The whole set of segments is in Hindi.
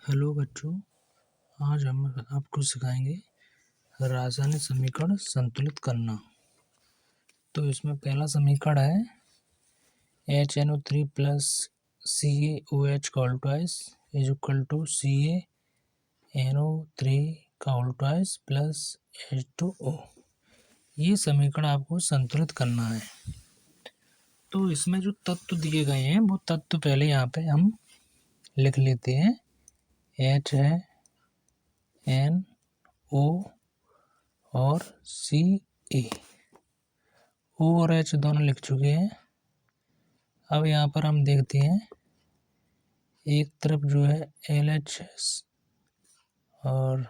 हेलो बच्चों, आज हम आपको सिखाएंगे रासायनिक समीकरण संतुलित करना। तो इसमें पहला समीकरण है HNO3 प्लस CaOH का whole twice is equal to CaNO3 का होल ट्वाइस प्लस H2O। ये समीकरण आपको संतुलित करना है। तो इसमें जो तत्व दिए गए हैं वो तत्व पहले यहाँ पे हम लिख लेते हैं। H है, NO और Ca। O और H दोनों लिख चुके हैं। अब यहाँ पर हम देखते हैं, एक तरफ जो है LHS और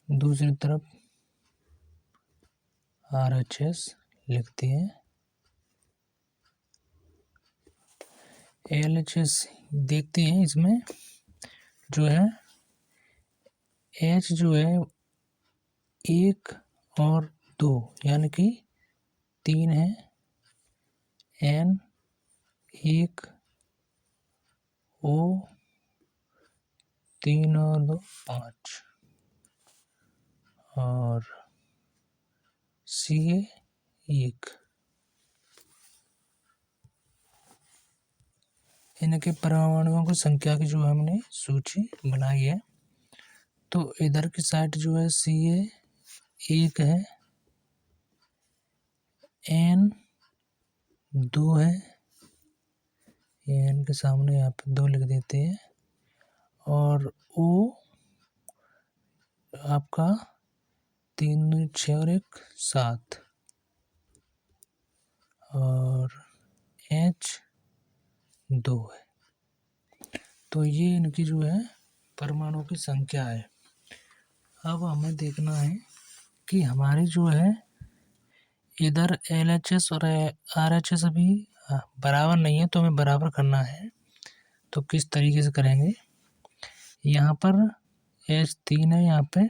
दूसरी तरफ RHS लिखते हैं। LHS देखते हैं, इसमें जो है H जो है 1 और 2 यानी कि 3 है, N 1 O 3 और 2 5 और Ca 1। इनके परमाणुओं की संख्या की जो हमने सूची बनाई है। तो इधर की साइड जो है Ca 1 है, N 2 है, N के सामने यहाँ पे 2 लिख देते हैं, और O आपका 3 6 और 1 7 और H 2 है। तो ये इनकी जो है परमाणु की संख्या है। अब हमें देखना है कि हमारी जो है इधर LHS और RHS अभी बराबर नहीं है, तो हमें बराबर करना है। तो किस तरीके से करेंगे, यहाँ पर H 3 है, यहाँ पे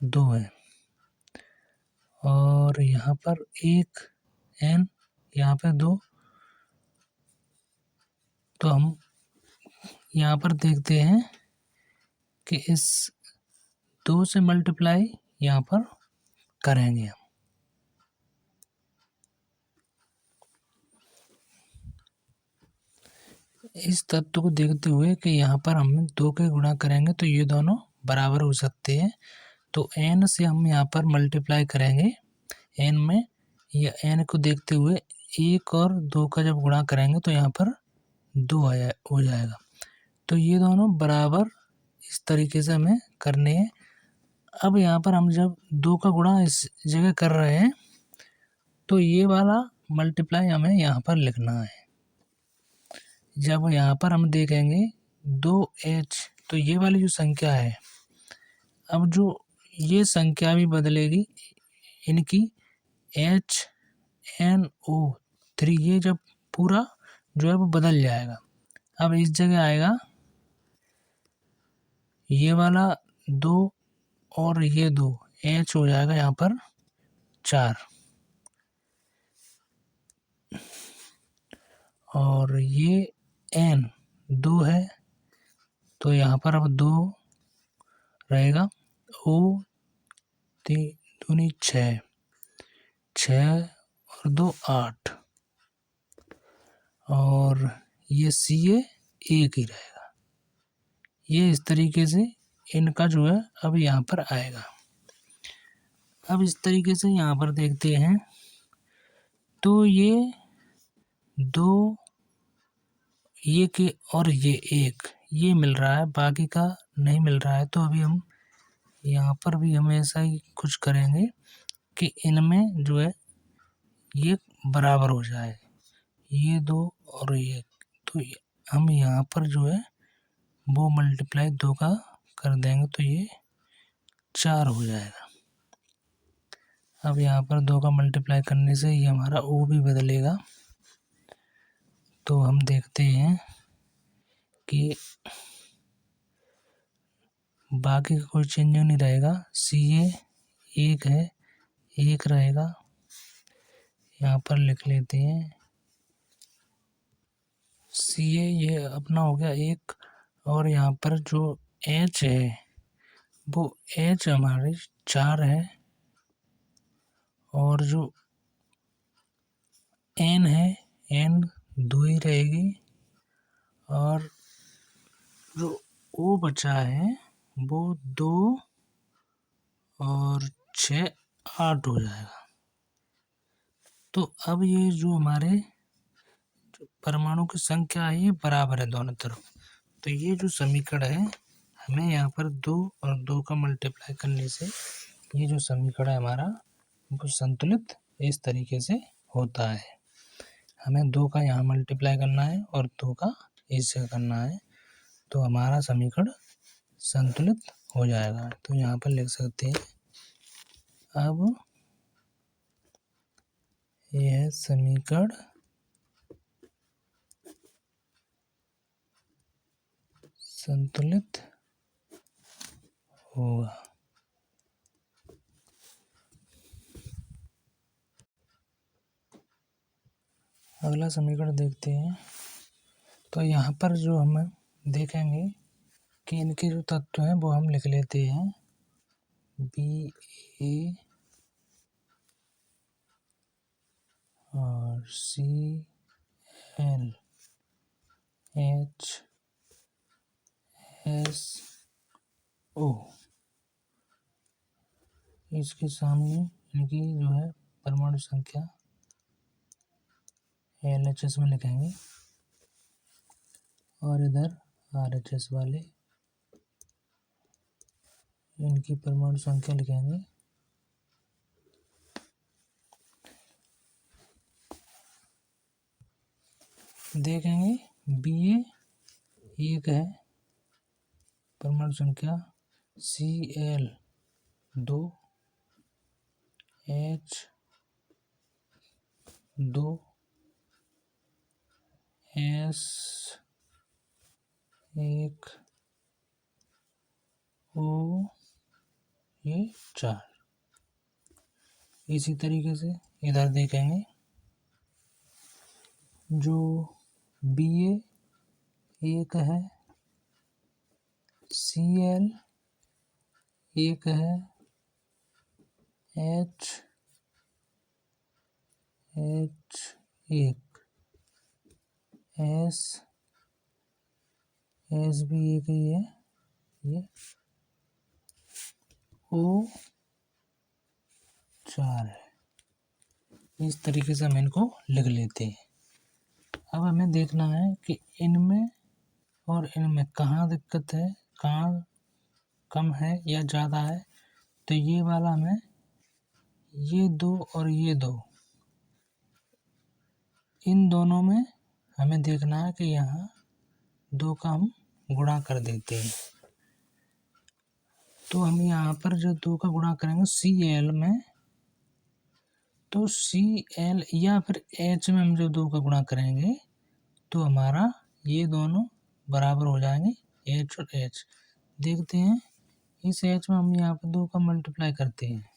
2 है, और यहाँ पर 1 N, यहाँ पे 2। तो हम यहाँ पर देखते हैं कि इस 2 से मल्टीप्लाई यहाँ पर करेंगे हम। इस तत्व को देखते हुए कि यहाँ पर हम 2 के गुणा करेंगे तो ये दोनों बराबर हो सकते हैं। तो n से हम यहाँ पर मल्टीप्लाई करेंगे n में, या n को देखते हुए 1 और 2 का जब गुणा करेंगे तो यहाँ पर 2 हो जाएगा। तो ये दोनों बराबर इस तरीके से हमें करने हैं। अब यहाँ पर हम जब 2 का गुणा इस जगह कर रहे हैं तो ये वाला मल्टीप्लाई हमें यहाँ पर लिखना है। जब यहाँ पर हम देखेंगे 2H, तो ये वाली जो संख्या है, अब जो ये संख्या भी बदलेगी इनकी, HNO3, ये जब पूरा जो है वो बदल जाएगा। अब इस जगह आएगा ये वाला 2 और ये 2, H हो जाएगा यहाँ पर 4, और ये N 2 है, तो यहाँ पर अब 2 रहेगा। O 3 6, 6 और 2 8, और ये Ca 1 ही रहेगा। ये इस तरीके से इनका जो है अब यहाँ पर आएगा। अब इस तरीके से यहाँ पर देखते हैं तो ये 2, ये के और ये 1, ये मिल रहा है, बाकी का नहीं मिल रहा है। तो अभी हम यहाँ पर भी हम ऐसा ही कुछ करेंगे कि इनमें जो है ये बराबर हो जाए, ये 2 और ये 1। तो हम यहाँ पर जो है वो मल्टीप्लाई 2 का कर देंगे तो ये 4 हो जाएगा। अब यहाँ पर 2 का मल्टीप्लाई करने से ये हमारा O भी बदलेगा। तो हम देखते हैं कि बाकी का कोई चेंज नहीं रहेगा। Ca 1 है, 1 रहेगा, यहाँ पर लिख लेते हैं Ca, ये अपना हो गया 1, और यहाँ पर जो h है वो h हमारी 4 है और जो n है n 2 ही रहेगी और जो o बचा है वो 2 और 6 8 हो जाएगा। तो अब ये जो हमारे परमाणु की संख्या है ये बराबर है दोनों तरफ। तो ये जो समीकरण है हमें यहाँ पर 2 और 2 का मल्टीप्लाई करने से ये जो समीकरण है हमारा वो संतुलित इस तरीके से होता है। हमें 2 का यहाँ मल्टीप्लाई करना है और 2 का इससे करना है तो हमारा समीकरण संतुलित हो जाएगा। तो यहाँ पर लिख सकते हैं अब यह समीकरण संतुलित होगा। अगला समीकरण देखते हैं। तो यहाँ पर जो हम देखेंगे कि इनके जो तत्व हैं वो हम लिख लेते हैं BA और ClHSO। इसके सामने इनकी जो है परमाणु संख्या LHS में लिखेंगे और इधर RHS वाले इनकी परमाणु संख्या लिखेंगे। देखेंगे BA 1 है परमाणु संख्या, Cl 2, H 2, S 1, O ये 4। इसी तरीके से इधर देखेंगे जो BA 1 है, Cl 1 है, H 1, S भी 1 ही है, ये O 4 है। इस तरीके से हम इनको लिख लेते हैं। अब हमें देखना है कि इनमें और इनमें कहाँ दिक्कत है, कहाँ कम है या ज़्यादा है। तो ये वाला हमें ये 2 और ये 2 इन दोनों में हमें देखना है कि यहाँ 2 का हम गुणा कर देते हैं। तो हम यहाँ पर जो 2 का गुणा करेंगे Cl में, तो Cl या फिर H में हम जो 2 का गुणा करेंगे तो हमारा ये दोनों बराबर हो जाएंगे H और H। देखते हैं इस H में हम यहाँ पर 2 का मल्टीप्लाई करते हैं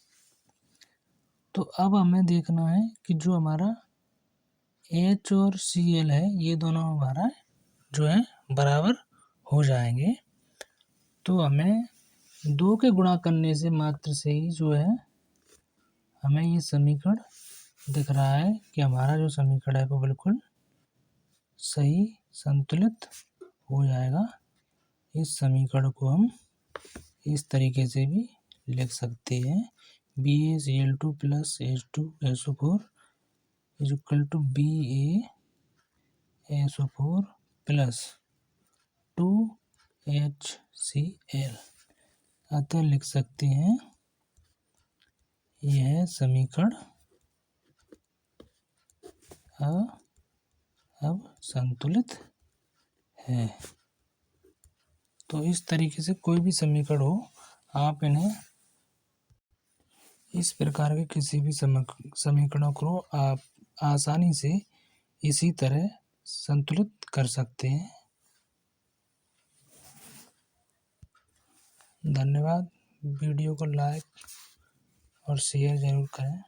तो अब हमें देखना है कि जो हमारा H और Cl है ये दोनों हमारा जो है बराबर हो जाएंगे। तो हमें 2 के गुणा करने से मात्र से ही जो है हमें ये समीकरण दिख रहा है कि हमारा जो समीकरण है वो बिल्कुल सही संतुलित हो जाएगा। इस समीकरण को हम इस तरीके से भी लिख सकते हैं BaCl2 + H2SO4 is equal to BaSO4 + 2HCl। अतः लिख सकते हैं यह समीकरण अब संतुलित है। तो इस तरीके से कोई भी समीकरण हो आप इन्हें इस प्रकार के किसी भी समीकरणों को आप आसानी से इसी तरह संतुलित कर सकते हैं। धन्यवाद। वीडियो को लाइक और शेयर ज़रूर करें।